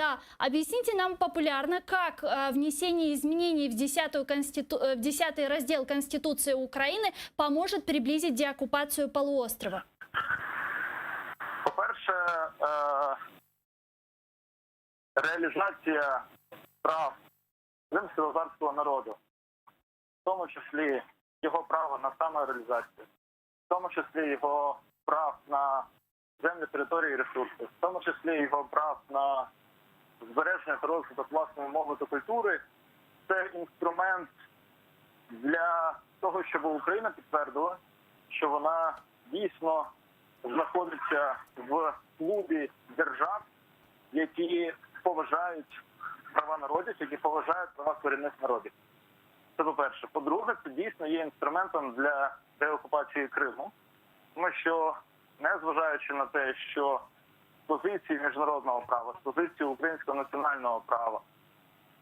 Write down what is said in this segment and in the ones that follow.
Да, объясните нам популярно, как внесение изменений в 10-й раздел Конституции Украины поможет приблизить деоккупацию полуострова? По-перше, реалізація прав кримськотатарського народу, в тому числі його право на самореалізацію, в тому числі його прав на землі, території і ресурси, в тому числі його прав на збереження та розвиток власної мови та культури, це інструмент для того, щоб Україна підтвердила, що вона дійсно знаходиться в клубі держав, які поважають права народів, які поважають права корінних народів. Це по-перше. По-друге, це дійсно є інструментом для деокупації Криму, тому що, незважаючи на те, що з позиції міжнародного права, з позиції українського національного права,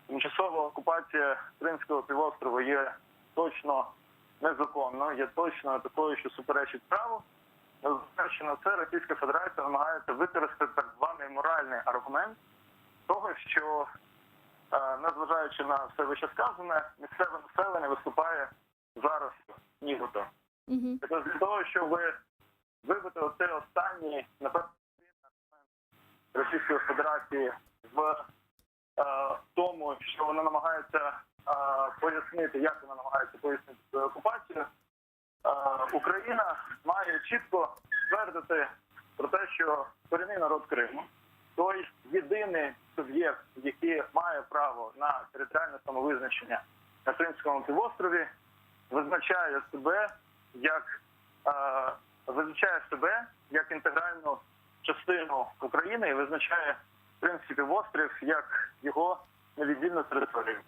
тимчасова окупація Кримського півострову є точно незаконною, є точно такою, що суперечить праву, незважаючи на це, Російська Федерація намагається використати так званий моральний аргумент того, що, незважаючи на все вищесказане, місцеве населення виступає зараз нібито. Тобто для того, щоб вибити оцей останній, напевно, аргумент Російської Федерації в тому, що вона намагається пояснити, як вона намагається пояснити окупацію, Україна має чітко ствердити про те, що корінний народ Криму, той єдиний суб'єкт, який має право на територіальне самовизначення на Кримському півострові, визначає себе як інтегральну частину України і визначає Кримський півострів як його невіддільну територію.